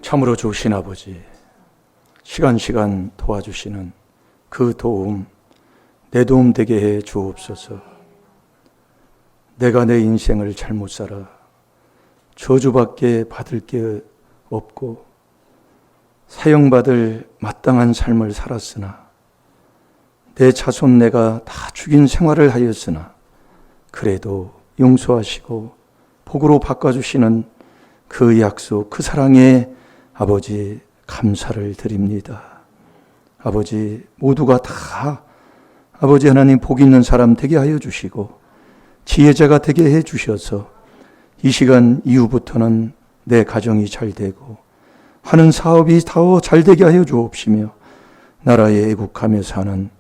참으로 좋으신 아버지, 시간 도와주시는 그 도움, 내 도움 되게 해 주옵소서. 내가 내 인생을 잘못 살아 저주밖에 받을 게 없고 사형받을 마땅한 삶을 살았으나 내 자손 내가 다 죽인 생활을 하였으나 그래도 용서하시고 복으로 바꿔주시는 그 약속, 그 사랑에 아버지 감사를 드립니다. 아버지 모두가 다 아버지 하나님 복 있는 사람 되게 하여 주시고 지혜자가 되게 해 주셔서 이 시간 이후부터는 내 가정이 잘 되고 하는 사업이 더 잘 되게 하여 주옵시며 나라에 애국하며 사는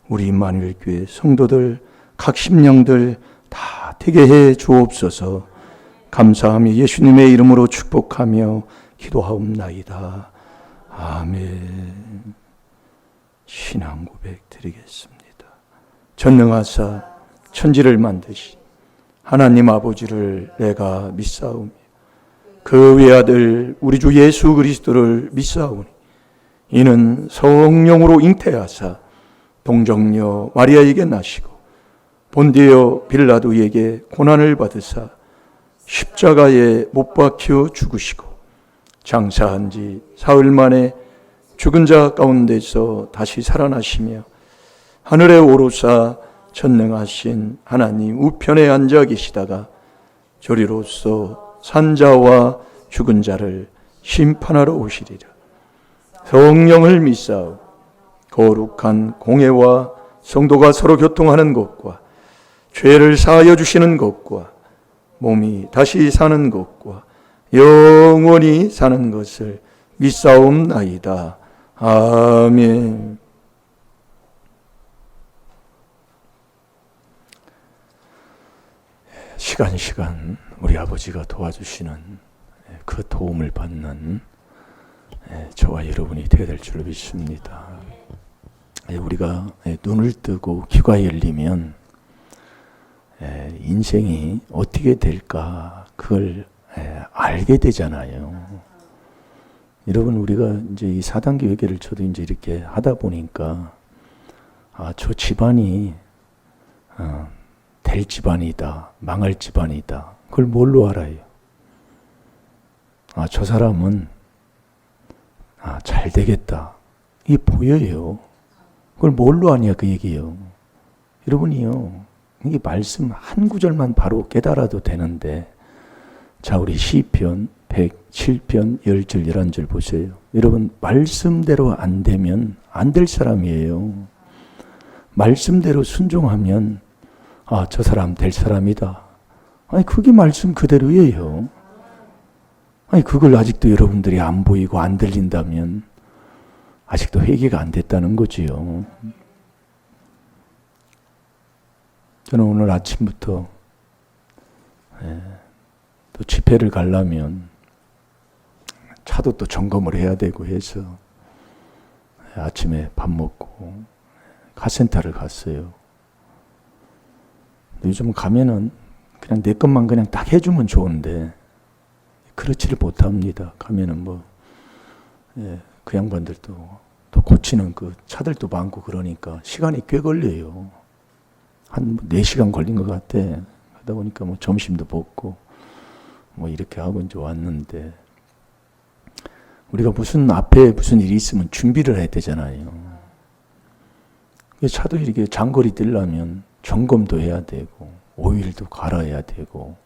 우리 임마누엘교회 성도들 각 심령들 다 되게 해 주옵소서. 감사하며 예수님의 이름으로 축복하며 기도하옵나이다. 아멘. 신앙 고백 드리겠습니다. 전능하사 천지를 만드신 하나님 아버지를 내가 믿사오며 그 외아들 우리 주 예수 그리스도를 믿사오니 이는 성령으로 잉태하사 동정녀 마리아에게 나시고 본디오 빌라도에게 고난을 받으사 십자가에 못 박혀 죽으시고 장사한 지 사흘 만에 죽은 자 가운데서 다시 살아나시며 하늘에 오르사 전능하신 하나님 우편에 앉아 계시다가 저리로서 산자와 죽은 자를 심판하러 오시리라. 성령을 믿사오. 거룩한 공회와 성도가 서로 교통하는 것과 죄를 사하여 주시는 것과 몸이 다시 사는 것과 영원히 사는 것을 믿사옵나이다. 아멘. 시간 우리 아버지가 도와주시는 그 도움을 받는 저와 여러분이 되어야 될 줄로 믿습니다. 우리가 눈을 뜨고 귀가 열리면 인생이 어떻게 될까 그걸 알게 되잖아요. 여러분 우리가 이제 이 4단계 회개를 저도 이제 이렇게 하다 보니까 저 집안이 될 집안이다, 망할 집안이다. 그걸 뭘로 알아요? 저 사람은 잘 되겠다. 이게 보여요. 그걸 뭘로 아냐 그 얘기예요. 여러분이요. 이게 말씀 한 구절만 바로 깨달아도 되는데 자 우리 시편 107편 10절 11절 보세요. 여러분 말씀대로 안 되면 안 될 사람이에요. 말씀대로 순종하면 저 사람 될 사람이다. 아니 그게 말씀 그대로예요. 아니 그걸 아직도 여러분들이 안 보이고 안 들린다면 아직도 회개가 안 됐다는 거지요. 저는 오늘 아침부터 또 집회를 가려면 차도 또 점검을 해야 되고 해서 아침에 밥 먹고 카센터를 갔어요. 요즘 가면은 그냥 내 것만 그냥 딱 해주면 좋은데 그렇지를 못합니다. 가면은 그 양반들도 또 고치는 그 차들도 많고 그러니까 시간이 꽤 걸려요. 한 4시간 걸린 것 같아. 하다 보니까 점심도 먹고 이렇게 하고 이제 왔는데 우리가 앞에 무슨 일이 있으면 준비를 해야 되잖아요. 차도 이렇게 장거리 뛰려면 점검도 해야 되고 오일도 갈아야 되고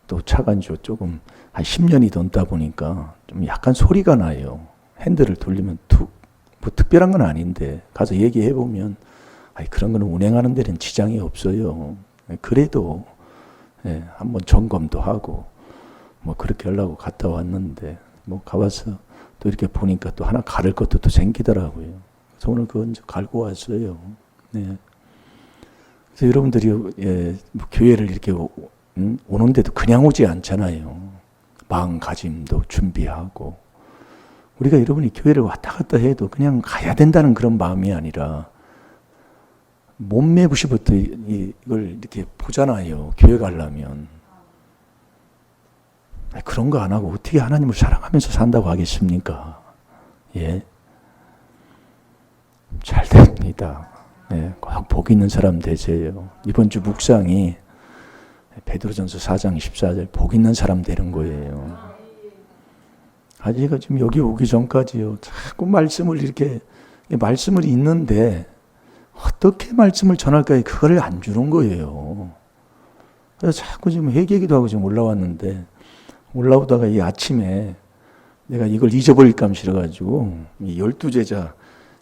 또 차가 이제 조금 한 10년이 넘다 보니까 좀 약간 소리가 나요. 핸들을 돌리면 특별한 건 아닌데 가서 얘기해 보면 그런 거는 운행하는 데는 지장이 없어요. 그래도 한번 점검도 하고 그렇게 하려고 갔다 왔는데 가봐서 또 이렇게 보니까 또 하나 가를 것도 또 생기더라고요. 그래서 오늘 그건 이제 갈고 왔어요. 네. 그래서 여러분들이 교회를 이렇게 오는데도 그냥 오지 않잖아요. 마음가짐도 준비하고 우리가 여러분이 교회를 왔다 갔다 해도 그냥 가야 된다는 그런 마음이 아니라 몸매부시부터 이걸 이렇게 보잖아요. 교회 가려면 그런 거 안 하고 어떻게 하나님을 사랑하면서 산다고 하겠습니까? 예. 잘 됩니다. 예. 꼭 복 있는 사람 되세요. 이번 주 묵상이 베드로전서 4장 14절 복 있는 사람 되는 거예요. 제가 지금 여기 오기 전까지요. 자꾸 말씀을 이렇게 말씀을 읽는데 어떻게 말씀을 전할까 그거를 안 주는 거예요. 그래서 자꾸 지금 회개기도 하고 지금 올라왔는데 올라오다가 이 아침에 내가 이걸 잊어버릴까 하면 싫어가지고 이 12제자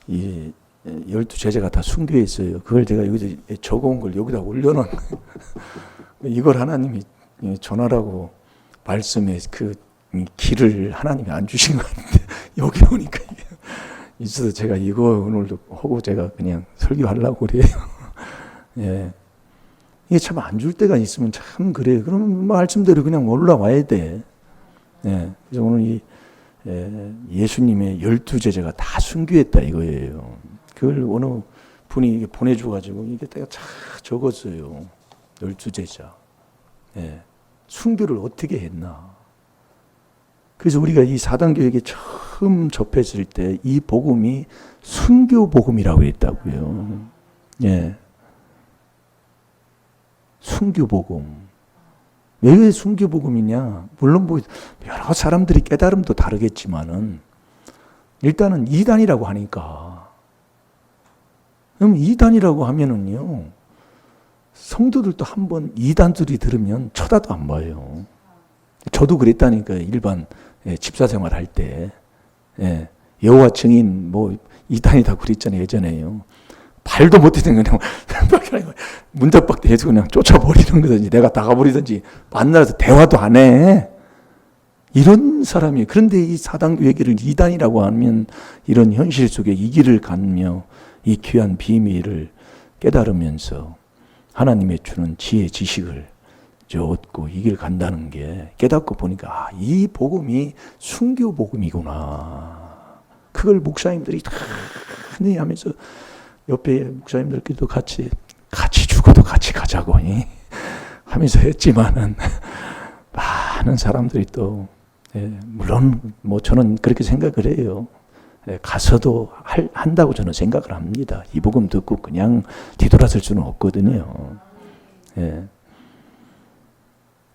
이 12제자가 다 순교에 있어요. 그걸 제가 여기서 적어온 걸 여기다 올려놓은 이걸 하나님이 전하라고 말씀에 그 길을 하나님이 안 주신 것 같은데 여기 오니까 이게 있어서 제가 이거 오늘도 하고 제가 그냥 설교하려고 그래요. 예. 이게 참 안 줄 때가 있으면 참 그래요. 그러면 말씀대로 그냥 올라와야 돼. 예. 그래서 오늘 이 예수님의 12제자가 다 순교했다 이거예요. 그걸 어느 분이 보내줘가지고 이게 내가 잘 적었어요. 12제자. 예. 순교를 어떻게 했나. 그래서 우리가 이 사단교회에 처음 접했을 때 이 복음이 순교 복음이라고 했다고요. 예. 순교 복음. 왜 순교 복음이냐? 물론 뭐 여러 사람들이 깨달음도 다르겠지만은 일단은 이단이라고 하니까. 그럼 이단이라고 하면은요. 성도들도 한번 이단들이 들으면 쳐다도 안 봐요. 저도 그랬다니까요. 일반 집사 생활 할 때. 여호와 증인 뭐 이단이라고 그랬잖아요. 예전에요. 발도 못 디디는 그냥 문짝박대 해서 그냥 쫓아버리는 거든지 내가 나가버리든지 만나서 대화도 안 해. 이런 사람이에요. 그런데 이 사단교회를 이단이라고 하면 이런 현실 속에 이 길을 가며 이 귀한 비밀을 깨달으면서 하나님의 주는 지혜 지식을 얻고 이 길 간다는 게 깨닫고 보니까 이 복음이 순교 복음이구나. 그걸 목사님들이 다 하면서 옆에 목사님들끼리도 같이 죽어도 같이 가자고 하면서 했지만은 많은 사람들이 또 물론 뭐 저는 그렇게 생각을 해요. 가서도 한다고 저는 생각을 합니다. 이 복음 듣고 그냥 뒤돌아설 수는 없거든요.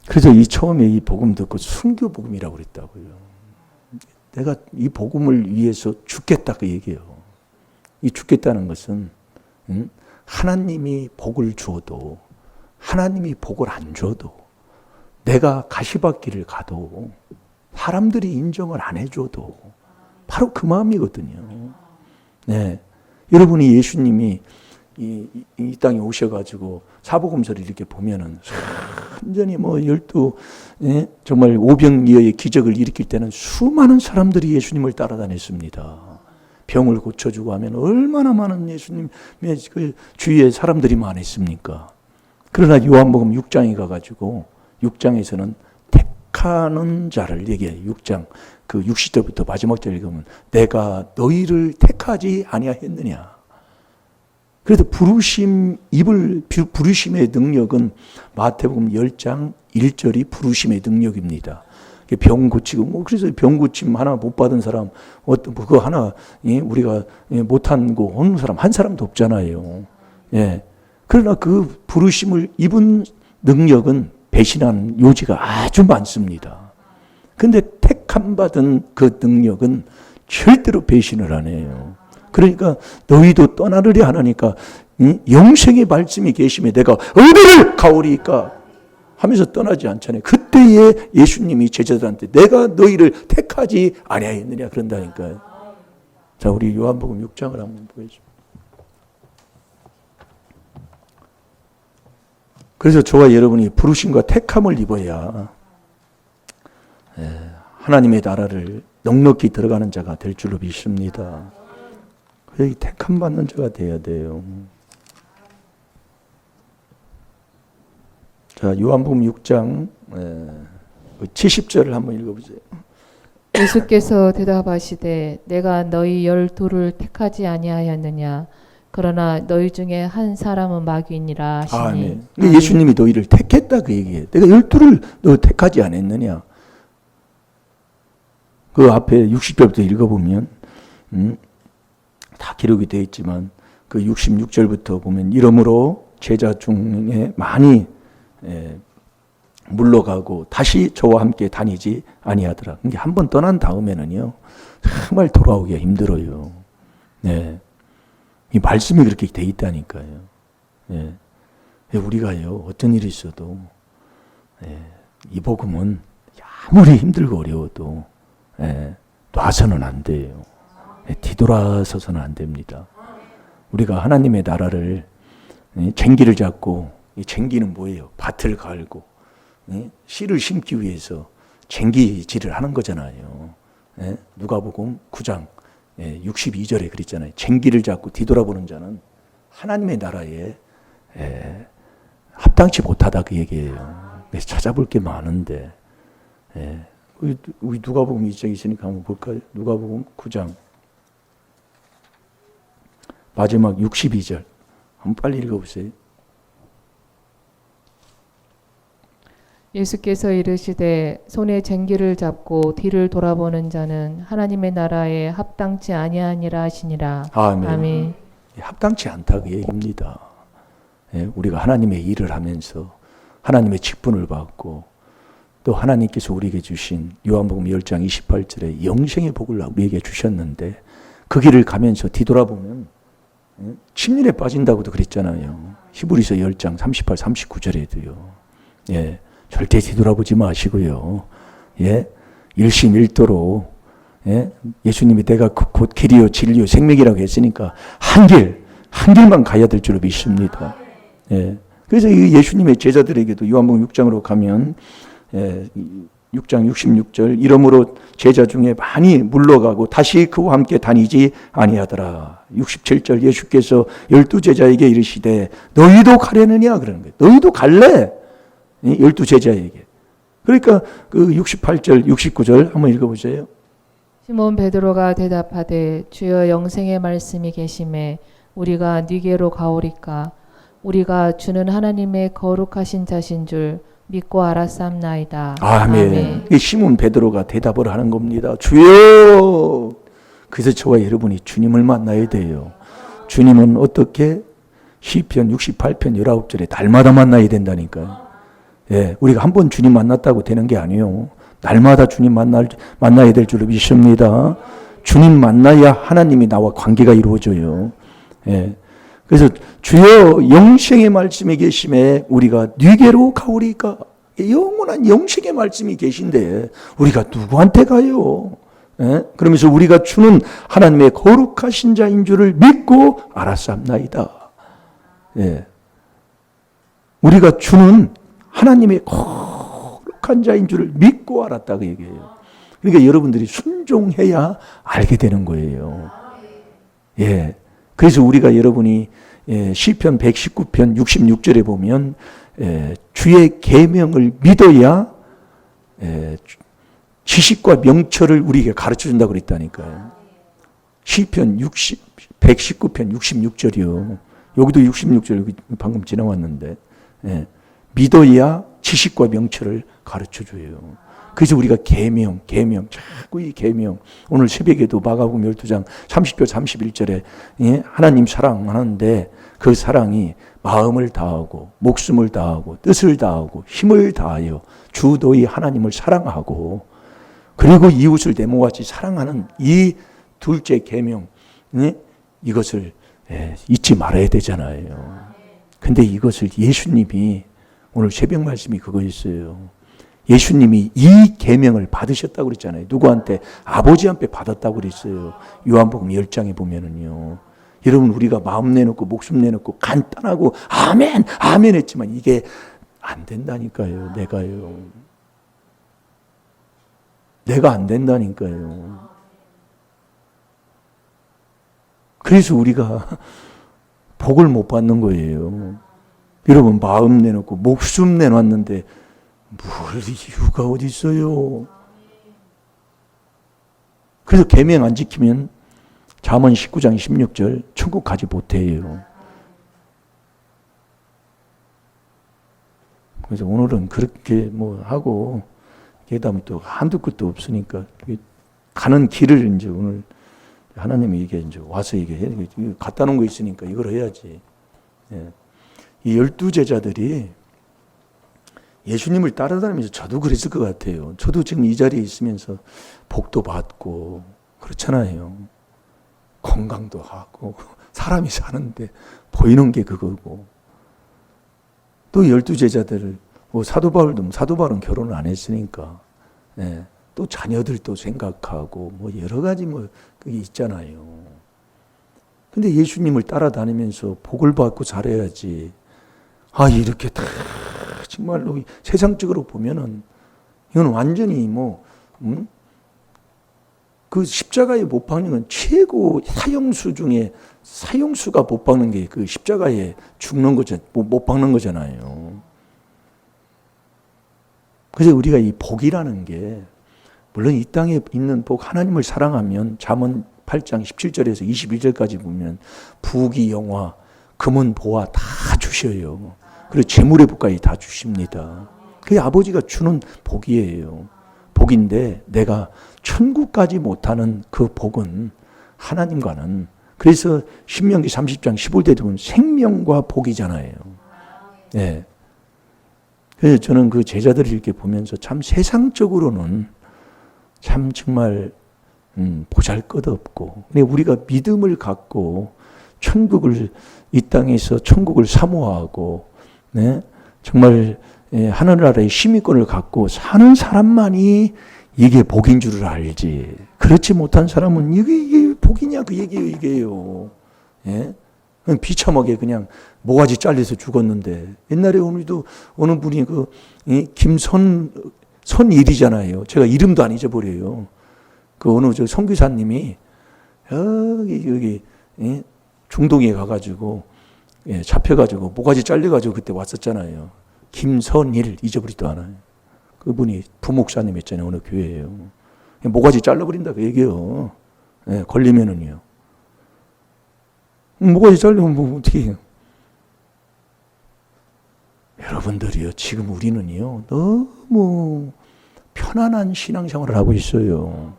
그래서 이 처음에 이 복음 듣고 순교 복음이라고 그랬다고요. 내가 이 복음을 위해서 죽겠다 그 얘기예요. 이 죽겠다는 것은 하나님이 복을 주어도 하나님이 복을 안 줘도 내가 가시밭길을 가도 사람들이 인정을 안 해줘도 바로 그 마음이거든요. 네. 여러분이 예수님이 이 땅에 오셔가지고 사복음서를 이렇게 보면은 완전히 뭐 정말 오병이어의 기적을 일으킬 때는 수많은 사람들이 예수님을 따라다녔습니다. 병을 고쳐주고 하면 얼마나 많은 예수님의 그 주위에 사람들이 많았습니까? 그러나 요한복음 6장에 가가지고 6장에서는 택하는 자를 얘기해요. 6장 그 60절부터 마지막 절 읽으면 내가 너희를 택하지 아니하였느냐. 그래서 부르심의 능력은 마태복음 10장 1절이 부르심의 능력입니다. 병 고치고 뭐 그래서 병 고침 하나 못 받은 사람 그거 하나 우리가 못한 거 없는 사람 한 사람도 없잖아요. 그러나 그 부르심을 입은 능력은 배신하는 요지가 아주 많습니다. 근데 택함 받은 그 능력은 절대로 배신을 안 해요. 그러니까 너희도 떠나르려 하나니까 영생의 말씀이 계심에 내가 어디를 가오리까 하면서 떠나지 않잖아요. 그때에 예수님이 제자들한테 내가 너희를 택하지 아니하였느냐 그런다니까요. 자, 우리 요한복음 6장을 한번 보겠습니다. 그래서 저와 여러분이 부르심과 택함을 입어야 하나님의 나라를 넉넉히 들어가는 자가 될 줄로 믿습니다. 여기 택함 받는 자가 돼야 돼요. 자, 요한복음 6장 70절을 한번 읽어보세요. 예수께서 대답하시되 내가 너희 12를 택하지 아니하였느냐 그러나 너희 중에 한 사람은 마귀니라 하시니. 네. 예수님이 너희를 택했다 그 얘기예요. 내가 12를 너 택하지 않았느냐. 그 앞에 60절부터 읽어보면 다 기록이 되어 있지만 그 66절부터 보면 이러므로 제자 중에 많이 물러가고 다시 저와 함께 다니지 아니하더라. 그러니까 한번 떠난 다음에는요 정말 돌아오기가 힘들어요. 네. 이 말씀이 그렇게 돼 있다니까요. 네. 우리가요 어떤 일이 있어도 이 복음은 아무리 힘들고 어려워도 놔서는 안 돼요. 뒤돌아서서는 안 됩니다. 우리가 하나님의 나라를 쟁기를 잡고, 이 쟁기는 뭐예요? 밭을 갈고 씨를 심기 위해서 쟁기질을 하는 거잖아요. 누가복음 9장 62절에 그랬잖아요. 쟁기를 잡고 뒤돌아보는 자는 하나님의 나라에 합당치 못하다 그 얘기예요. 그래서 찾아볼 게 많은데 우리 누가복음 2장 있으니까 한번 볼까요? 누가복음 9장 마지막 62절 한번 빨리 읽어보세요. 예수께서 이르시되 손에 쟁기를 잡고 뒤를 돌아보는 자는 하나님의 나라에 합당치 아니하니라 하시니라. 아멘. 아멘. 합당치 않다 그 얘기입니다. 우리가 하나님의 일을 하면서 하나님의 직분을 받고 또 하나님께서 우리에게 주신 요한복음 10장 28절에 영생의 복을 우리에게 주셨는데 그 길을 가면서 뒤돌아보면 침륜에 빠진다고도 그랬잖아요. 히브리서 10장 38, 39절에도요. 절대 뒤돌아보지 마시고요. 일심일도로 예수님이 내가 곧 길이요 진리요 생명이라고 했으니까 한 길만 가야 될 줄로 믿습니다. 그래서 예수님의 제자들에게도 요한복음 6장으로 가면 6장 66절 이러므로 제자 중에 많이 물러가고 다시 그와 함께 다니지 아니하더라. 67절 예수께서 12제자에게 이르시되 너희도 가려느냐 그러는 거예요. 너희도 갈래? 12제자에게. 그러니까 그 68절 69절 한번 읽어보세요. 시몬 베드로가 대답하되 주여 영생의 말씀이 계심에 우리가 네게로 가오리까 우리가 주는 하나님의 거룩하신 자신 줄 믿고 알았사옵나이다. 아멘. 시몬 베드로가 대답을 하는 겁니다. 주여. 그래서 저와 여러분이 주님을 만나야 돼요. 주님은 어떻게? 시편 68편 19절에 날마다 만나야 된다니까요. 우리가 한 번 주님 만났다고 되는 게 아니에요. 날마다 주님 만나야 될 줄로 믿습니다. 주님 만나야 하나님이 나와 관계가 이루어져요. 그래서 주여 영생의 말씀이 계심에 우리가 네게로 가오리까. 영원한 영생의 말씀이 계신데 우리가 누구한테 가요? 그러면서 우리가 주는 하나님의 거룩하신 자인 줄을 믿고 알았사옵나이다. 우리가 주는 하나님의 거룩한 자인 줄을 믿고 알았다 그 얘기예요. 그러니까 여러분들이 순종해야 알게 되는 거예요. 그래서 우리가 여러분이 시편 119편 66절에 보면 주의 계명을 믿어야 지식과 명철을 우리에게 가르쳐 준다고 그랬다니까요. 시편 119편 66절이요. 여기도 66절 방금 지나왔는데 믿어야 지식과 명철을 가르쳐 줘요. 그래서 우리가 계명 자꾸 이 계명 오늘 새벽에도 마가복음 12장 30절 31절에 하나님 사랑하는데 그 사랑이 마음을 다하고 목숨을 다하고 뜻을 다하고 힘을 다하여 주 너희 하나님을 사랑하고 그리고 이웃을 내 몸같이 사랑하는 이 둘째 계명 이것을 잊지 말아야 되잖아요. 근데 이것을 예수님이 오늘 새벽 말씀이 그거였어요. 예수님이 이 계명을 받으셨다고 그랬잖아요. 누구한테? 아버지한테 받았다고 그랬어요. 요한복음 10장에 보면은요. 여러분 우리가 마음 내놓고 목숨 내놓고 간단하고 아멘 아멘 했지만 이게 안 된다니까요. 내가 안 된다니까요. 그래서 우리가 복을 못 받는 거예요. 여러분 마음 내놓고 목숨 내놨는데 뭘 이유가 어디 있어요? 그래서 계명 안 지키면 잠언 19장 16절 천국 가지 못해요. 그래서 오늘은 그렇게 뭐 하고 게다가 또 한두 끝도 없으니까 가는 길을 이제 오늘 하나님이 이게 이제 와서 이게 갖다 놓은 거 있으니까 이걸 해야지. 예. 이 12제자들이 예수님을 따라다니면서 저도 그랬을 것 같아요. 저도 지금 이 자리에 있으면서 복도 받고 그렇잖아요. 건강도 하고 사람이 사는데 보이는 게 그거고. 또 12제자들을 사도 바울은 결혼을 안 했으니까 예. 또 자녀들도 생각하고 뭐 여러 가지 뭐 그게 있잖아요. 근데 예수님을 따라다니면서 복을 받고 살아야지. 아, 이렇게 다 정말로 세상적으로 보면은 이건 완전히 그 십자가에 못 박는 건 최고 사형수 중에 사형수가 못 박는 게 그 십자가에 죽는 거죠. 못 박는 거잖아요. 그래서 우리가 이 복이라는 게 물론 이 땅에 있는 복, 하나님을 사랑하면 잠언 8장 17절에서 21절까지 보면 부귀 영화, 금은 보화 다 주셔요. 그리고 재물의 복까지 다 주십니다. 그게 아버지가 주는 복이에요. 복인데 내가 천국까지 못하는 그 복은 하나님과는, 그래서 신명기 30장 15절에 보면 생명과 복이잖아요. 네. 그래서 저는 그 제자들을 이렇게 보면서 참 세상적으로는 참 정말 보잘것없고, 근데 우리가 믿음을 갖고 천국을, 이 땅에서 천국을 사모하고, 네? 정말 하늘나라의 시민권을 갖고 사는 사람만이 이게 복인 줄을 알지. 그렇지 못한 사람은 이게 복이냐 그 얘기예요, 이게요. 예? 비참하게 그냥 모가지 잘려서 죽었는데, 옛날에 우리도 어느 분이 선일이잖아요. 제가 이름도 안 잊어버려요. 그 어느 저 선교사님이 여기 중동에 가가지고 잡혀가지고 모가지 잘려가지고 그때 왔었잖아요. 김선일, 잊어버리지도 않아요. 그분이 부목사님이었잖아요. 어느 교회예요. 모가지 잘라버린다 그 얘기예요. 걸리면은요. 모가지 잘리면 뭐 어떻게 해요? 여러분들이요, 지금 우리는요 너무 편안한 신앙생활을 하고 있어요.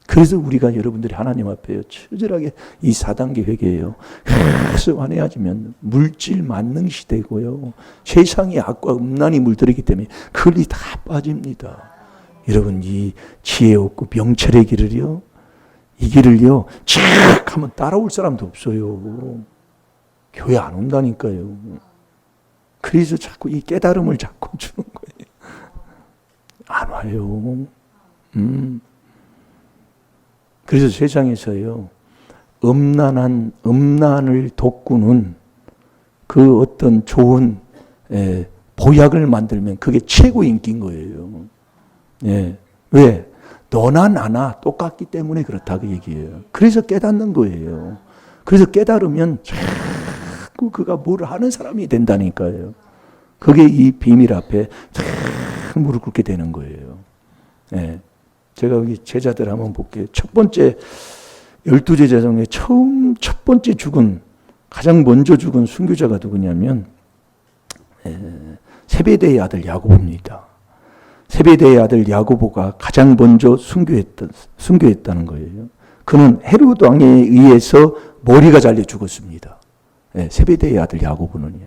그래서 우리가 여러분들이 하나님 앞에요 처절하게 이 4단계 회개예요. 계속 완해하지면 물질 만능 시대고요. 세상의 악과 음란이 물들이기 때문에 그걸이 다 빠집니다. 여러분, 이 지혜 없고 명철의 길을요, 이 길을요 칙 하면 따라올 사람도 없어요. 교회 안 온다니까요. 그래서 자꾸 이 깨달음을 자꾸 주는 거예요. 안 와요. 그래서 세상에서요, 음란을 돋구는 그 어떤 좋은 보약을 만들면 그게 최고 인기인 거예요. 예. 왜? 너나 나나 똑같기 때문에 그렇다 그 얘기예요. 그래서 깨닫는 거예요. 그래서 깨달으면 자꾸 그가 뭘 하는 사람이 된다니까요. 그게 이 비밀 앞에 쫙 무릎 꿇게 되는 거예요. 예. 제가 여기 제자들 한번 볼게요. 첫 번째 12제자 중에 첫 번째 죽은, 가장 먼저 죽은 순교자가 누구냐면 세베대의 아들 야고보입니다. 세베대의 아들 야고보가 가장 먼저 순교했다는 거예요. 그는 헤롯 왕에 의해서 머리가 잘려 죽었습니다. 세베대의 아들 야고보는요.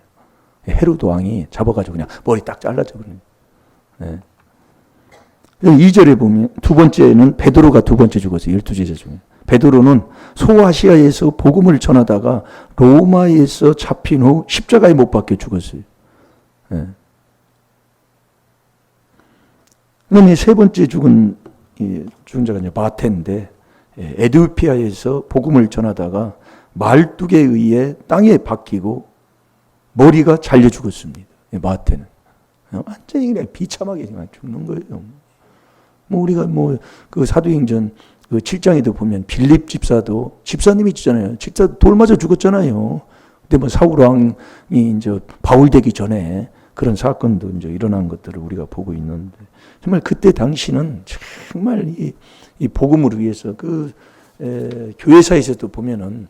헤롯 왕이 잡아가지고 그냥 머리 딱 잘라져 버려요. 2절에 보면 두 번째는 베드로가 두 번째 죽었어요. 12제자 중에. 베드로는 소아시아에서 복음을 전하다가 로마에서 잡힌 후 십자가에 못 박혀 죽었어요. 그다음에 세 번째 죽은 자가 이제 마태인데, 에디오피아에서 복음을 전하다가 말뚝에 의해 땅에 박히고 머리가 잘려 죽었습니다. 마태는 완전히 그냥 비참하게 죽는 거예요. 우리가 그 사도행전 그 7장에도 보면 빌립 집사님이 있잖아요. 집사 돌 맞아 죽었잖아요. 근데 사울 왕이 이제 바울 되기 전에 그런 사건도 이제 일어난 것들을 우리가 보고 있는데, 정말 그때 당시는 정말 이 복음을 위해서 교회사에서도 보면은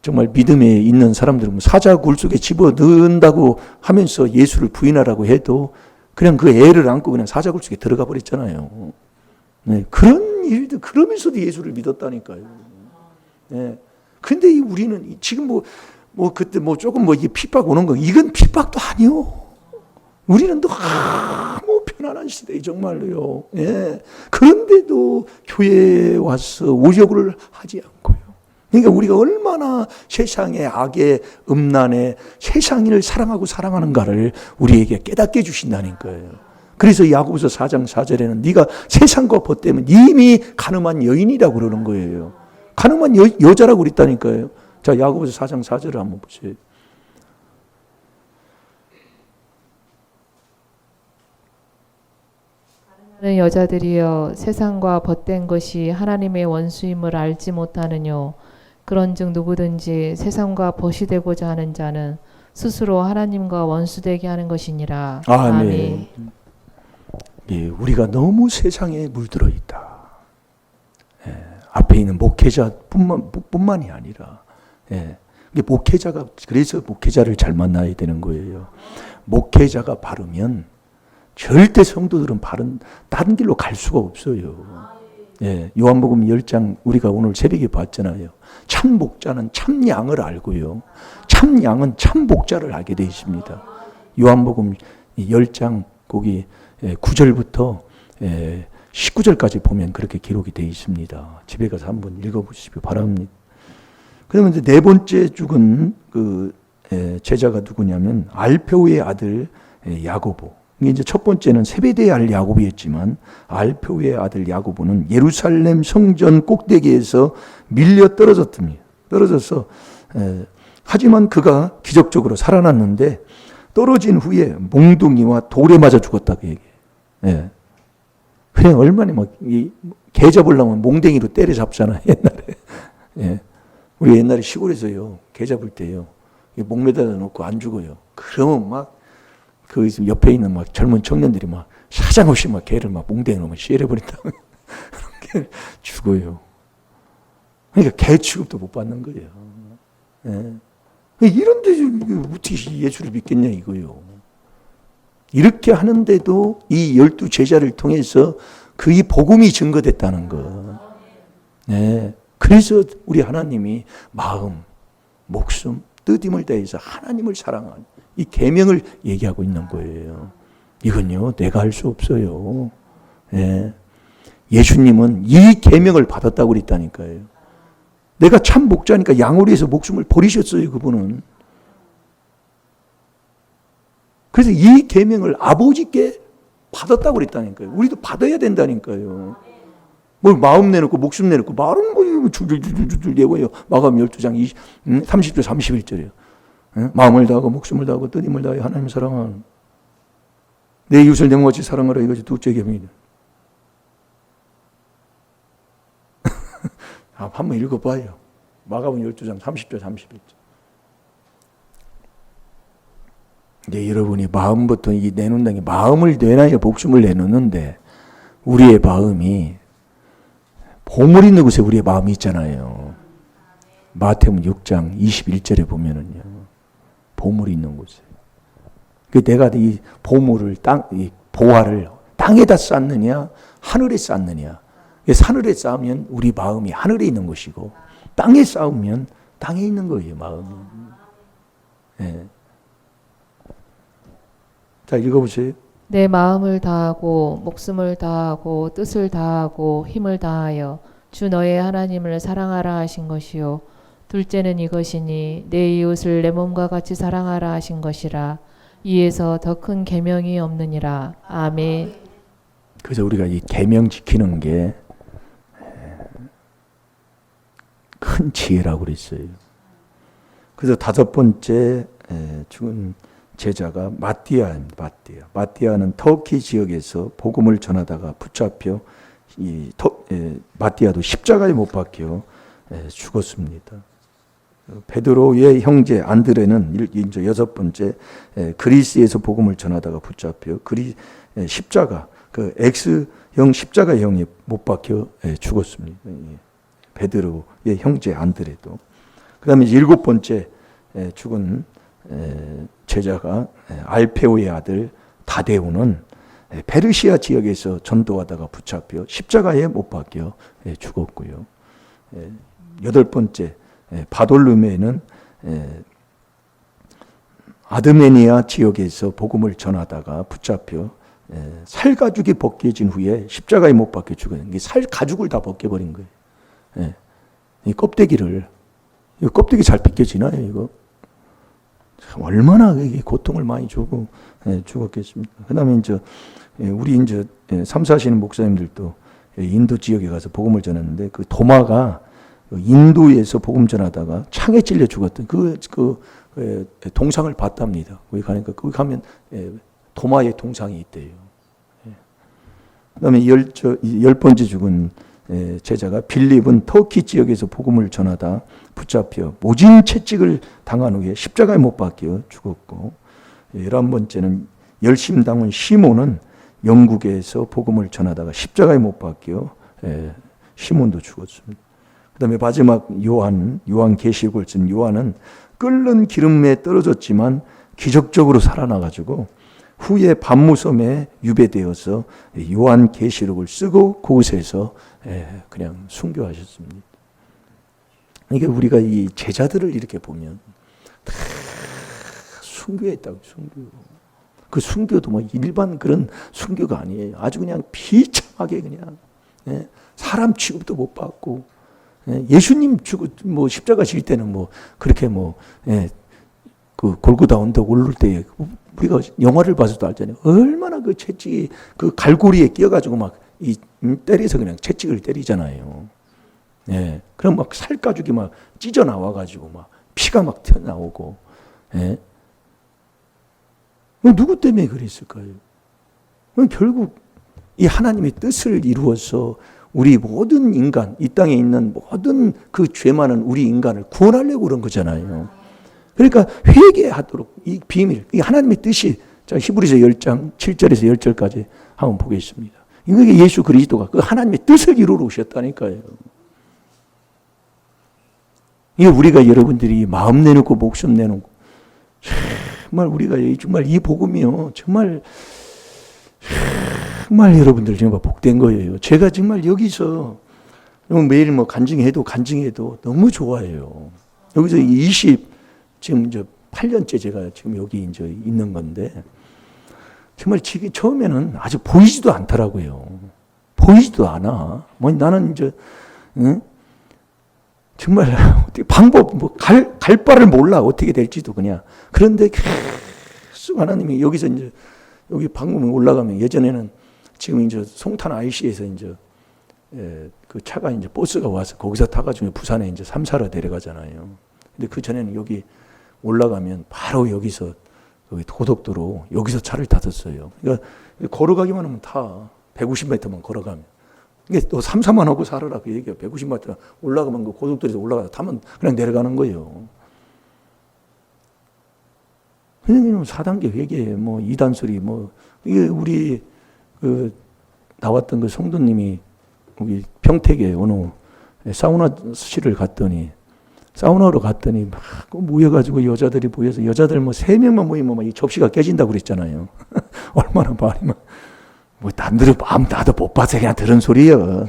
정말 믿음에 있는 사람들은 사자 굴 속에 집어 넣는다고 하면서 예수를 부인하라고 해도 그냥 그 애를 안고 그냥 사자 굴 속에 들어가 버렸잖아요. 네, 그런 일도 그러면서도 예수를 믿었다니까요. 네. 근데 우리는 지금 그때 조금 이게 핍박 오는 거 이건 핍박도 아니요. 우리는 너무 편안한 시대에 정말로요. 예. 그런데도 교회에 와서 오역을 하지 않고요. 그러니까 우리가 얼마나 세상의 악의 음란에 세상을 사랑하고 사랑하는가를 우리에게 깨닫게 해주신다니까요. 그래서 야고보서 4장 4절에는 네가 세상과 벗되면 이미 가늠한 여인이라고 그러는 거예요. 가늠한 여자라고 그랬다니까요. 자, 야고보서 4장 4절을 한번 보세요. 가늠하는 여자들이여 세상과 벗된 것이 하나님의 원수임을 알지 못하느뇨. 그런즉 누구든지 세상과 벗이 되고자 하는 자는 스스로 하나님과 원수되게 하는 것이니라. 아멘. 예, 우리가 너무 세상에 물들어 있다. 예, 앞에 있는 목회자뿐만이 아니라, 예, 목회자가 그래서 목회자를 잘 만나야 되는 거예요. 목회자가 바르면 절대 성도들은 다른 길로 갈 수가 없어요. 예, 요한복음 10장 우리가 오늘 새벽에 봤잖아요. 참 목자는 참 양을 알고요. 참 양은 참 목자를 알게 되어 있습니다. 요한복음 10장 거기 9절부터 19절까지 보면 그렇게 기록이 되어 있습니다. 집에 가서 한번 읽어보시기 바랍니다. 그러면 이제 네 번째 죽은 그 제자가 누구냐면 알페오의 아들 야고보. 이게 이제 첫 번째는 세베대의 아들 야고보였지만 알페오의 아들 야고보는 예루살렘 성전 꼭대기에서 밀려 떨어져서 하지만 그가 기적적으로 살아났는데 떨어진 후에 몽둥이와 돌에 맞아 죽었다고 얘기해요. 예. 그냥 얼마나 개 잡으려면 몽댕이로 때려잡잖아요, 옛날에. 예. 우리 옛날에 시골에서요, 개 잡을 때요, 목 매달아 놓고 안 죽어요. 그러면 그 옆에 있는 젊은 청년들이 사정없이 개를 몽댕이로 씌려버린다고. 그렇게 죽어요. 그러니까 개 취급도 못 받는 거예요. 예. 이런데 어떻게 예수를 믿겠냐 이거요. 이렇게 하는데도 이 12 제자를 통해서 그 이 복음이 증거됐다는 거. 네. 그래서 우리 하나님이 마음, 목숨, 뜻임을 다해서 하나님을 사랑하는 이 계명을 얘기하고 있는 거예요. 이건요, 내가 할 수 없어요. 네. 예수님은 이 계명을 받았다고 그랬다니까요. 내가 참 목자니까 양을 위해서 목숨을 버리셨어요, 그분은. 그래서 이 계명을 아버지께 받았다고 그랬다니까요. 우리도 받아야 된다니까요. 뭘 마음 내놓고 목숨 내놓고 말은 줄줄줄줄 내고요. 마가음 12장 30절 31절이에요. 마음을 다하고 목숨을 다하고 뜻임을 다하여 하나님을 사랑하는 내 이웃을 내 몸같이 사랑하라 이것이 둘째 계명이다. 한번 읽어봐요. 마가복음 12장 30절 31절. 이제 여러분이 마음부터 이 내놓는다는 게 마음을 내놔야 목숨을 내놓는데 우리의 마음이 보물 있는 곳에 우리의 마음이 있잖아요. 마태복음 6장 21절에 보면은요. 보물이 있는 곳에. 내가 이 보물을 이 보화를 땅에다 쌓느냐 하늘에 쌓느냐. 하늘에 쌓으면 우리 마음이 하늘에 있는 것이고 땅에 쌓으면 땅에 있는 거예요, 마음이. 네. 자, 읽어보세요. 내 마음을 다하고 목숨을 다하고 뜻을 다하고 힘을 다하여 주 너의 하나님을 사랑하라 하신 것이요. 둘째는 이것이니 내 이웃을 내 몸과 같이 사랑하라 하신 것이라. 이에서 더 큰 계명이 없느니라. 아멘. 그래서 우리가 이 계명 지키는 게 큰 지혜라고 그랬어요. 그래서 다섯 번째 죽은 제자가 마띠아입니다. 마띠아는 터키 지역에서 복음을 전하다가 붙잡혀 마띠아도 십자가에 못 박혀 죽었습니다. 베드로의 형제 안드레는 이제 여섯 번째 그리스에서 복음을 전하다가 붙잡혀 십자가 그 X형 십자가형에 못 박혀 죽었습니다. 베드로의 형제 안드레도. 그다음에 일곱 번째 죽은 제자가 알페오의 아들 다데오는 페르시아 지역에서 전도하다가 붙잡혀 십자가에 못 박혀 죽었고요. 여덟 번째, 바돌루메는 아드메니아 지역에서 복음을 전하다가 붙잡혀 살 가죽이 벗겨진 후에 십자가에 못 박혀 죽어요. 이게 살 가죽을 다 벗겨버린 거예요. 이 껍데기를, 이 껍데기 잘 벗겨지나요, 이거? 참 얼마나 이게 고통을 많이 주고 죽었겠습니까? 그 다음에 우리 삼사하시는 목사님들도 인도 지역에 가서 복음을 전했는데 그 도마가 인도에서 복음 전하다가 창에 찔려 죽었던 동상을 봤답니다. 거기 가니까 거기 가면 도마의 동상이 있대요. 그다음에 열 번째 죽은 제자가 빌립은 터키 지역에서 복음을 전하다 붙잡혀 모진 채찍을 당한 후에 십자가에 못 박혀 죽었고, 11번째는 열심당원 시몬은 영국에서 복음을 전하다가 십자가에 못 박혀 시몬도 죽었습니다. 그다음에 마지막 요한계시록을 쓴 요한은 끓는 기름에 떨어졌지만 기적적으로 살아나가지고 후에 반무섬에 유배되어서 요한계시록을 쓰고 그곳에서 그냥 순교하셨습니다. 이게 우리가 이 제자들을 이렇게 보면 다 순교했다고, 순교. 그 순교도 뭐 일반 그런 순교가 아니에요. 아주 그냥 비참하게 그냥 사람 취급도 못 받고, 예수님 뭐 십자가 질 때는 뭐 그렇게 그 골고다 언덕 오를 때 우리가 영화를 봐서도 알잖아요. 얼마나 그 채찍이 그 갈고리에 끼어가지고 막 때려서 그냥 채찍을 때리잖아요. 그럼 막 살가죽이 막 찢어 나와가지고 막 피가 막 튀어나오고. 누구 때문에 그랬을까요? 결국 이 하나님의 뜻을 이루어서 우리 모든 인간, 이 땅에 있는 모든 그 죄 많은 우리 인간을 구원하려고 그런 거잖아요. 그러니까 회개하도록 이 비밀, 이 하나님의 뜻이, 자, 히브리서 10장 7절에서 10절까지 한번 보겠습니다. 이게 예수 그리스도가 그 하나님의 뜻을 이루러 오셨다니까요. 이게 우리가 여러분들이 마음 내놓고 목숨 내놓고 정말 우리가 정말 이 복음이요, 정말 여러분들 정말 복된 거예요. 제가 정말 여기서 매일 간증해도 너무 좋아해요. 여기서 지금 8년째 제가 지금 여기 있는 건데, 정말 처음에는 아주 보이지도 않더라고요. 보이지도 않아. 나는 정말 어떻게 갈 바를 몰라. 어떻게 될지도 그냥. 그런데 계속 하나님이 여기서 여기 방금 올라가면, 예전에는 지금 송탄 IC에서 그 차가 버스가 와서 거기서 타가지고 부산에 3사로 내려가잖아요. 근데 그 전에는 여기 올라가면 바로 여기서 여기 고속도로 여기서 차를 탔었어요. 그러니까 걸어가기만 하면 타. 150m만 걸어가면. 이게 또 3, 4만 하고 살아라 그 얘기야. 150m 올라가면 그 고속도로에서 올라가서 타면 그냥 내려가는 거예요. 그냥 4단계 회계, 2단 소리, 이게 우리 나왔던 그 성도님이 우리 평택에 어느 사우나실을 갔더니, 사우나로 갔더니 막 모여가지고 여자들이 모여서 여자들 3명만 모이면 이 접시가 깨진다고 그랬잖아요. 얼마나 말이 남들은 마음 나도 못 봐서 그냥 들은 소리예요.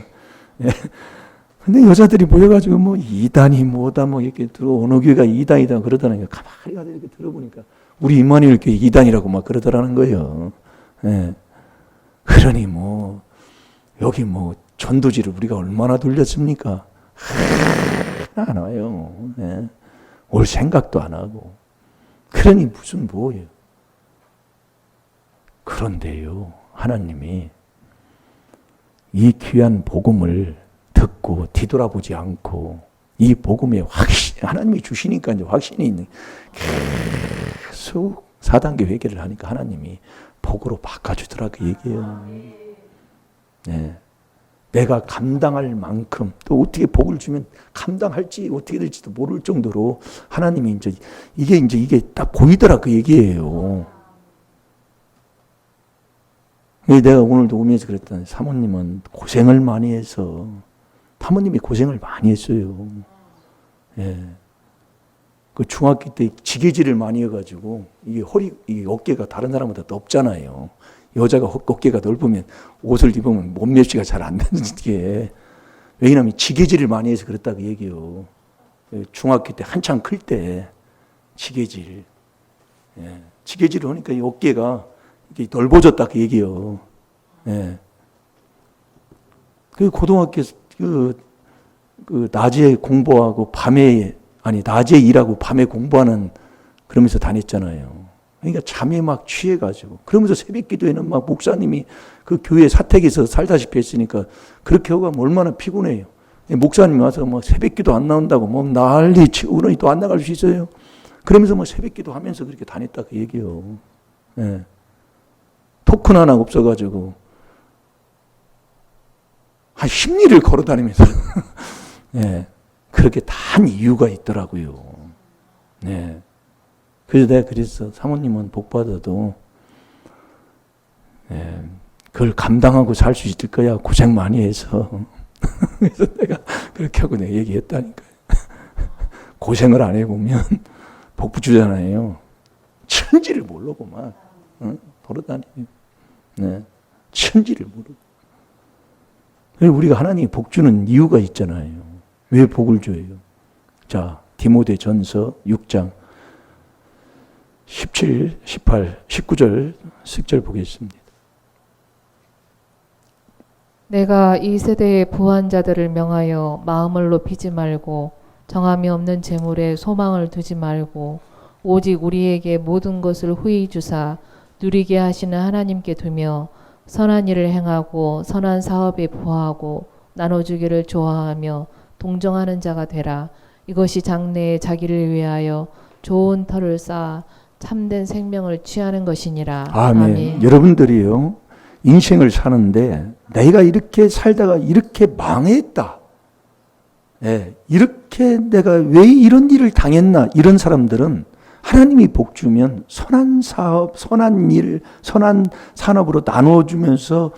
근데 여자들이 모여가지고 이단이 뭐다 이렇게 어느 교회가 이단이다 그러더라니까. 가만히 가서 이렇게 들어보니까 우리 임마누엘 교회 이단이라고 막 그러더라는 거예요. 그러니 여기 전도지를 우리가 얼마나 돌렸습니까? 안 와요. 올 생각도 안 하고. 그러니 무슨 뭐예요. 그런데요, 하나님이 이 귀한 복음을 듣고 뒤돌아보지 않고 이 복음에 하나님이 주시니까 확신이 있는, 계속 4단계 회개를 하니까 하나님이 복으로 바꿔주더라 그 얘기예요. 내가 감당할 만큼, 또 어떻게 복을 주면 감당할지 어떻게 될지도 모를 정도로 하나님이 이게 딱 보이더라 그 얘기예요. 내가 오늘도 오면서 그랬더니 사모님은 고생을 많이 해서, 사모님이 고생을 많이 했어요. 그 중학교 때 지게질을 많이 해가지고 이게 어깨가 다른 사람보다 넓잖아요. 여자가 어깨가 넓으면 옷을 입으면 몸매시가 잘 안 되는 게 왜냐하면 지게질을 많이 해서 그렇다고 얘기해요. 중학교 때 한창 클 때 지게질. 예. 지게질을 하니까 이 어깨가 이게 넓어졌다 그 얘기예요. 예. 그 고등학교 그 낮에 공부하고 낮에 일하고 밤에 공부하는 그러면서 다녔잖아요. 그러니까 잠에 막 취해가지고 그러면서 새벽 기도에는 막 목사님이 그 교회 사택에서 살다시피 했으니까 그렇게 하고 가면 얼마나 피곤해요. 목사님이 와서 막 새벽 기도 안 나온다고 뭐 난리 치고 그러니 또 안 나갈 수 있어요. 그러면서 뭐 새벽 기도 하면서 그렇게 다녔다 그 얘기예요. 예. 토큰 하나 없어가지고 한 심리를 걸어 다니면서 예. 그렇게 다 한 이유가 있더라고요. 네. 그래서 내가 그래서 사모님은 복 받아도 예, 그걸 감당하고 살 수 있을 거야. 고생 많이 해서. 그래서 내가 그렇게 하고 내가 얘기했다니까요. 고생을 안 해보면 복 주잖아요. 천지를 모르고 막 돌아다니요. 네. 천지를 모르고. 그래서 우리가 하나님이 복 주는 이유가 있잖아요. 왜 복을 줘요? 자, 디모데전서 6장 17, 18, 19절 쓱절 보겠습니다. 내가 이 세대의 부한 자들을 명하여 마음을 높이지 말고 정함이 없는 재물에 소망을 두지 말고 오직 우리에게 모든 것을 후히 주사 누리게 하시는 하나님께 두며 선한 일을 행하고 선한 사업에 부하고 나눠주기를 좋아하며 동정하는 자가 되라. 이것이 장래에 자기를 위하여 좋은 터를 쌓아 참된 생명을 취하는 것이니라. 아멘. 여러분들이요, 인생을 사는데 내가 이렇게 살다가 이렇게 망했다. 예, 이렇게 내가 왜 이런 일을 당했나 이런 사람들은 하나님이 복 주면 선한 사업, 선한 일, 선한 산업으로 나눠주면서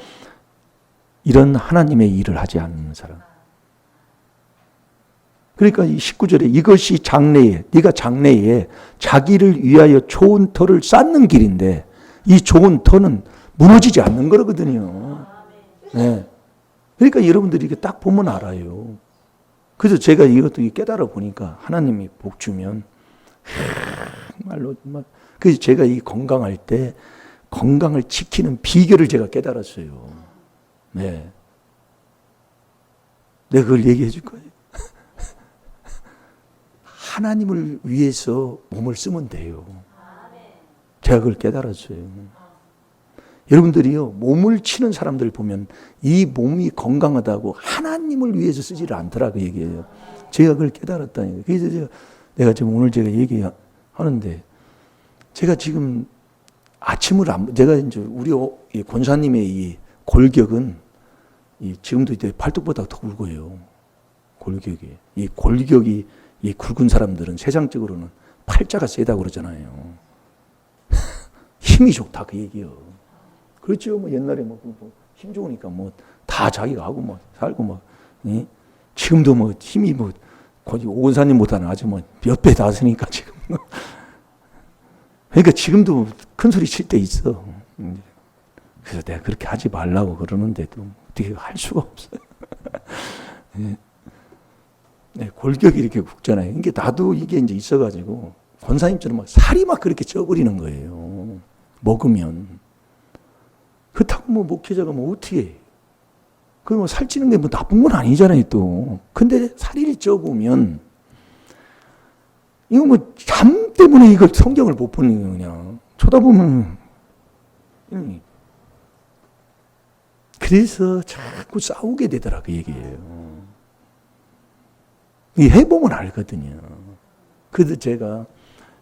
이런 하나님의 일을 하지 않는 사람. 그러니까 이 19절에 이것이 장래에, 네가 장래에 자기를 위하여 좋은 터를 쌓는 길인데 이 좋은 터는 무너지지 않는 거거든요. 네. 그러니까 여러분들이 이게 딱 보면 알아요. 그래서 제가 이것도 깨달아 보니까 하나님이 복 주면 정말 그래서 제가 이 건강할 때 건강을 지키는 비결을 제가 깨달았어요. 네. 내가 그걸 얘기해 줄 거예요. 하나님을 위해서 몸을 쓰면 돼요. 제가 그걸 깨달았어요. 여러분들이요, 몸을 치는 사람들 보면 이 몸이 건강하다고 하나님을 위해서 쓰지를 않더라고 얘기해요. 제가 그걸 깨달았다니까요. 그래서 내가 지금 오늘 제가 얘기하는데 제가 지금 제가 이제 우리 권사님의 이 골격은 지금도 이제 팔뚝보다 더 굵어요. 골격이. 이 골격이 이 굵은 사람들은 세상적으로는 팔자가 세다고 그러잖아요. 힘이 좋다 그 얘기요. 그렇죠. 뭐 옛날에 힘 좋으니까 다 자기가 하고 살고 지금도 힘이 거의 오건사님보다는 아주 몇 배 나으니까 지금. 그러니까 지금도 큰 소리 칠 때 있어. 그래서 내가 그렇게 하지 말라고 그러는데도 어떻게 할 수가 없어요. 네, 골격이 이렇게 굵잖아요. 이게 나도 이게 이제 있어가지고 권사님처럼 살이 그렇게 쪄버리는 거예요. 먹으면. 그렇다고 목회자가 어떻게 해? 그 살찌는 게 나쁜 건 아니잖아요, 또. 근데 살이 쪄보면 이거 잠 때문에 이걸 성경을 못 보는 거예요, 그냥. 쳐다보면. 그래서 자꾸 싸우게 되더라, 그 얘기예요. 해보면 알거든요. 그래서 제가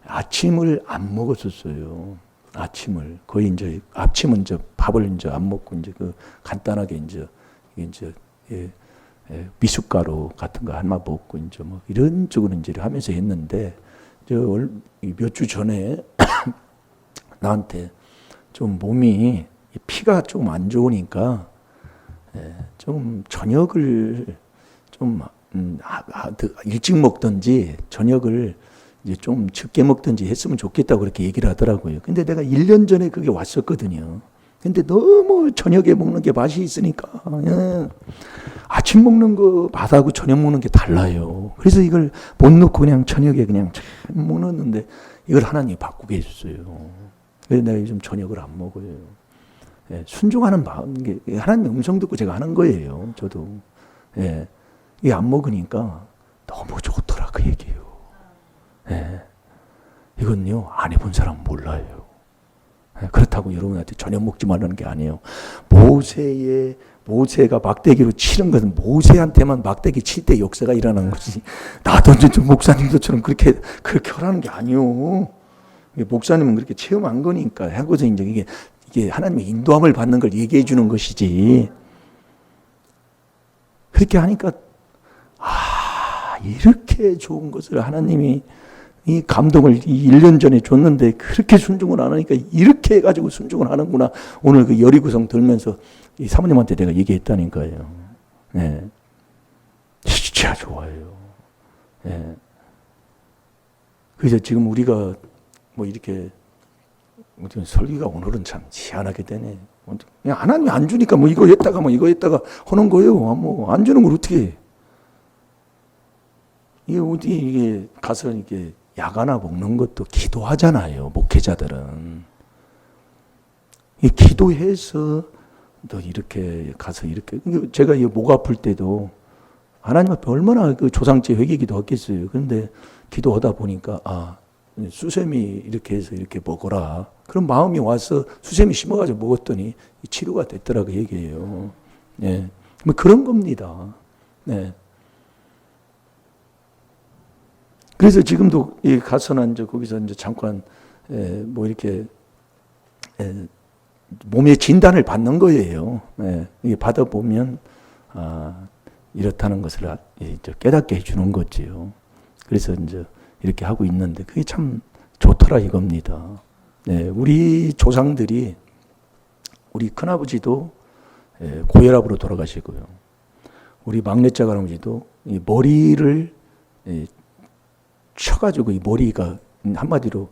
아침을 안 먹었었어요. 아침을. 거의 이제, 아침은 밥을 안 먹고 간단하게 미숫가루 같은 거 하나 먹고 이런 쪽으로 하면서 했는데, 몇 주 전에 나한테 좀 몸이 피가 좀 안 좋으니까 좀 저녁을 좀 일찍 먹든지 저녁을 이제 좀 적게 먹든지 했으면 좋겠다고 그렇게 얘기를 하더라고요. 근데 내가 1년 전에 그게 왔었거든요. 근데 너무 저녁에 먹는 게 맛이 있으니까 아침 먹는 거 맛하고 저녁 먹는 게 달라요. 그래서 이걸 못 넣고 그냥 저녁에 그냥 먹는데 이걸 하나님이 바꾸게 해줬어요. 그래서 내가 요즘 저녁을 안 먹어요. 예, 순종하는 마음, 이게 하나님의 음성 듣고 제가 하는 거예요. 저도. 예, 이게 안 먹으니까 너무 좋더라 그 얘기예요. 예, 이건요 안 해본 사람 몰라요. 예, 그렇다고 여러분한테 저녁 먹지 말라는 게 아니에요. 모세가 막대기로 치는 것은 모세한테만 막대기 칠 때 역사가 일어나는 거지. 나도 이제 목사님들처럼 그렇게 하라는 게 아니요. 목사님은 그렇게 체험한 거니까 하고서 이제 이게 하나님의 인도함을 받는 걸 얘기해 주는 것이지. 그렇게 하니까 이렇게 좋은 것을 하나님이 이 감동을 1년 전에 줬는데 그렇게 순종을 안 하니까 이렇게 해가지고 순종을 하는구나. 오늘 그 여리구성 들면서 이 사모님한테 내가 얘기했다니까요. 네. 진짜 좋아요. 네. 그래서 지금 우리가 뭐 이렇게 설교가 오늘은 참 희한하게 되네. 그냥 하나님이 안 주니까 뭐 이거 했다가 하는 거예요. 뭐 안 주는 걸 어떻게 해. 이게 어디 이게 가서 이게 야가나 먹는 것도 기도하잖아요. 목회자들은. 이 기도해서 너 이렇게 가서 이렇게 제가 이 목 아플 때도 하나님 앞에 얼마나 그 조상제 회개 기도했겠어요. 그런데 기도하다 보니까 수세미 이렇게 해서 이렇게 먹어라. 그런 마음이 와서 수세미 심어가지고 먹었더니 치료가 됐더라고 얘기해요. 네. 뭐 그런 겁니다. 네. 그래서 지금도 가서는 이제 거기서 이제 잠깐 뭐 이렇게 몸의 진단을 받는 거예요. 이게 받아보면 이렇다는 것을 이제 깨닫게 해주는 거지요. 그래서 이제 이렇게 하고 있는데 그게 참 좋더라 이겁니다. 우리 조상들이 우리 큰아버지도 고혈압으로 돌아가시고요. 우리 막내째 할아버지도 이 머리를 쳐가지고 이 머리가 한마디로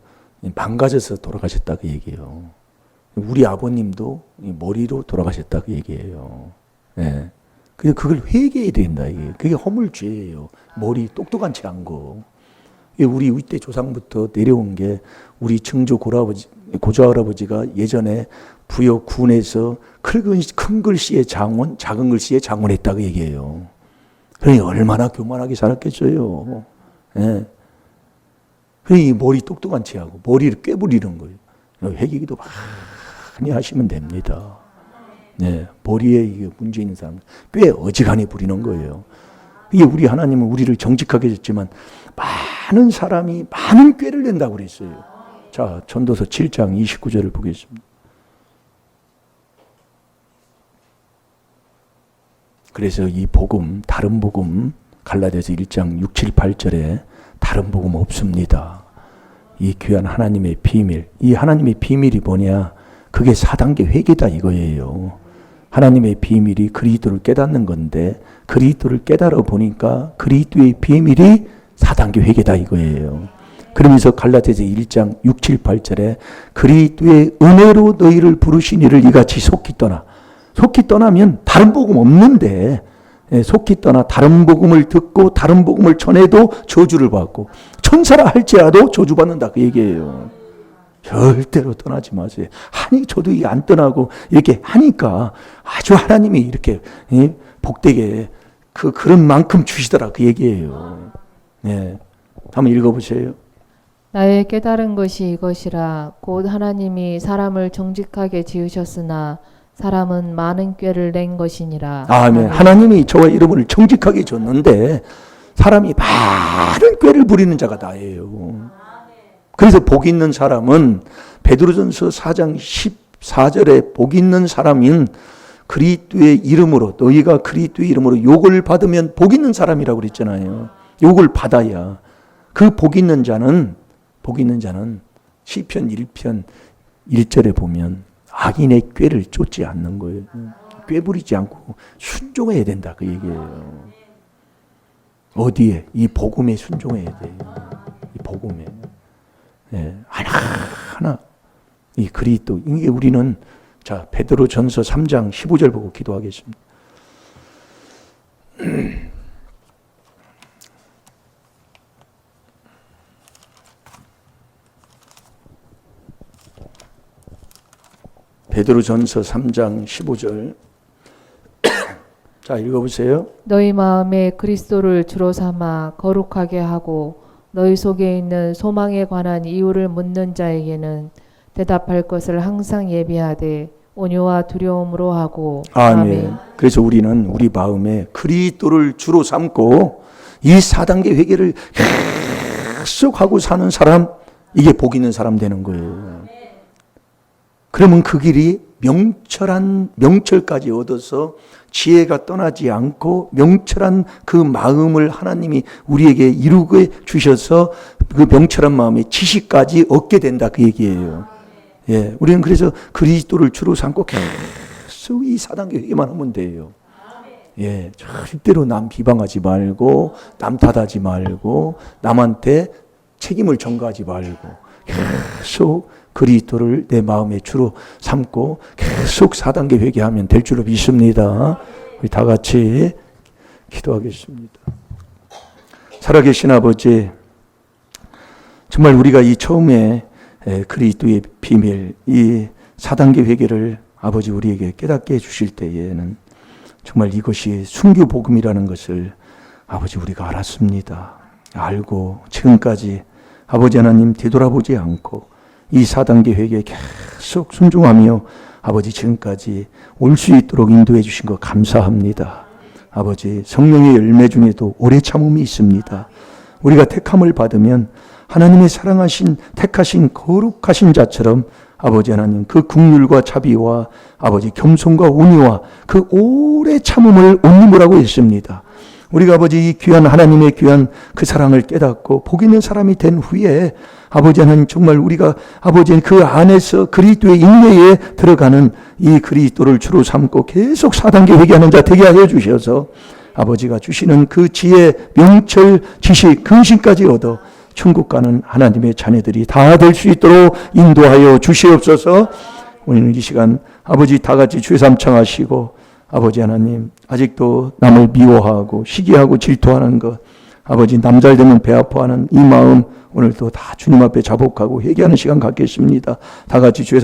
망가져서 돌아가셨다고 얘기해요. 우리 아버님도 이 머리로 돌아가셨다고 얘기해요. 그래서 그걸 회개해야 된다. 이게. 그게 허물죄예요. 머리 똑똑한 채 한 거. 우리 윗대 조상부터 내려온 게 우리 증조 고조할아버지가 예전에 부여 군에서 큰 글씨의 장원, 작은 글씨의 장원했다고 얘기해요. 그러니 얼마나 교만하게 살았겠어요. 그러니 머리 똑똑한 채 하고 머리를 꿰부리는 거예요. 회개기도 많이 하시면 됩니다. 머리에 이게 문제 있는 사람 꽤 어지간히 부리는 거예요. 이게 우리 하나님은 우리를 정직하게 했지만 많은 사람이 많은 꾀를 낸다고 그랬어요. 자, 전도서 7장 29절을 보겠습니다. 그래서 이 복음, 다른 복음, 갈라디아서 1장 6, 7, 8절에 다른 복음 없습니다. 이 귀한 하나님의 비밀, 이 하나님의 비밀이 뭐냐? 그게 4단계 회개다 이거예요. 하나님의 비밀이 그리스도를 깨닫는 건데 그리스도를 깨달아 보니까 그리스도의 비밀이 4단계 회개다 이거예요. 그러면서 갈라디아서 1장 6, 7, 8절에 그리스도의 은혜로 너희를 부르신 이를 이같이 속히 떠나. 속히 떠나면 다른 복음 없는데 속히 떠나 다른 복음을 듣고 다른 복음을 전해도 저주를 받고 천사라 할지라도 저주받는다 그 얘기예요. 절대로 떠나지 마세요. 하니 저도 이게 안 떠나고 이렇게 하니까 아주 하나님이 이렇게 복되게 그런 만큼 주시더라 그 얘기예요. 한번 읽어보세요. 나의 깨달은 것이 이것이라 곧 하나님이 사람을 정직하게 지으셨으나 사람은 많은 꾀를 낸 것이니라. 아멘. 하나님이 저와 이름을 정직하게 줬는데 사람이 많은 꾀를 부리는 자가 나예요. 그래서 복 있는 사람은 베드로전서 4장 14절에 복 있는 사람인 그리스도의 이름으로 너희가 그리스도의 이름으로 욕을 받으면 복 있는 사람이라고 그랬잖아요. 욕을 받아야 그 복 있는 자는 시편 1편 1절에 보면 악인의 꾀를 쫓지 않는 거예요. 꾀 부리지 않고 순종해야 된다 그 얘기예요. 어디에? 이 복음에 순종해야 돼요. 이 복음에. 하나하나 이 그리스도 이게 우리는 자, 베드로전서 3장 15절 보고 기도하겠습니다. 베드로전서 3장 15절. 자, 읽어보세요. 너희 마음에 그리스도를 주로 삼아 거룩하게 하고 너희 속에 있는 소망에 관한 이유를 묻는 자에게는 대답할 것을 항상 예비하되 온유와 두려움으로 하고. 아멘. 그래서 우리는 우리 마음에 그리스도를 주로 삼고 이 4단계 회개를 계속 하고 사는 사람, 이게 복 있는 사람 되는 거예요. 그러면 그 길이 명철까지 얻어서 지혜가 떠나지 않고 명철한 그 마음을 하나님이 우리에게 이루게 주셔서 그 명철한 마음의 지식까지 얻게 된다, 그 얘기예요. 예, 우리는 그래서 그리스도를 주로 삼고 계속 이 4단계 회개만 하면 돼요. 예, 절대로 남 비방하지 말고 남 탓하지 말고 남한테 책임을 전가하지 말고 계속 그리스도를 내 마음의 주로 삼고 계속 4단계 회개하면 될 줄로 믿습니다. 우리 다 같이 기도하겠습니다. 살아계신 아버지, 정말 우리가 이 처음에 그리스도의 비밀, 이 4단계 회개를 아버지 우리에게 깨닫게 해주실 때에는 정말 이것이 순교 복음이라는 것을 아버지 우리가 알았습니다. 알고 지금까지 아버지 하나님 되돌아보지 않고 이 4단계 회개에 계속 순종하며 아버지 지금까지 올 수 있도록 인도해 주신 것 감사합니다. 아버지 성령의 열매 중에도 오래 참음이 있습니다. 우리가 택함을 받으면 하나님의 사랑하신 택하신 거룩하신 자처럼 아버지 하나님 그 긍휼과 자비와 아버지 겸손과 온유와 그 오래 참음을 온유라고 했습니다. 우리가 아버지 이 귀한 하나님의 귀한 그 사랑을 깨닫고 복 있는 사람이 된 후에 아버지 하나님 정말 우리가 아버지 그 안에서 그리스도의 인내에 들어가는 이 그리스도를 주로 삼고 계속 4단계 회개하는 자 되게 하여 주셔서 아버지가 주시는 그 지혜, 명철, 지식, 근신까지 얻어 천국 가는 하나님의 자녀들이 다 될 수 있도록 인도하여 주시옵소서. 우리는 이 시간 아버지 다 같이 주의 삼창하시고 아버지 하나님 아직도 남을 미워하고 시기하고 질투하는 것, 아버지 남잘 되면 배 아파하는 이 마음 오늘도 다 주님 앞에 자복하고 회개하는 시간 갖겠습니다. 다 같이 주의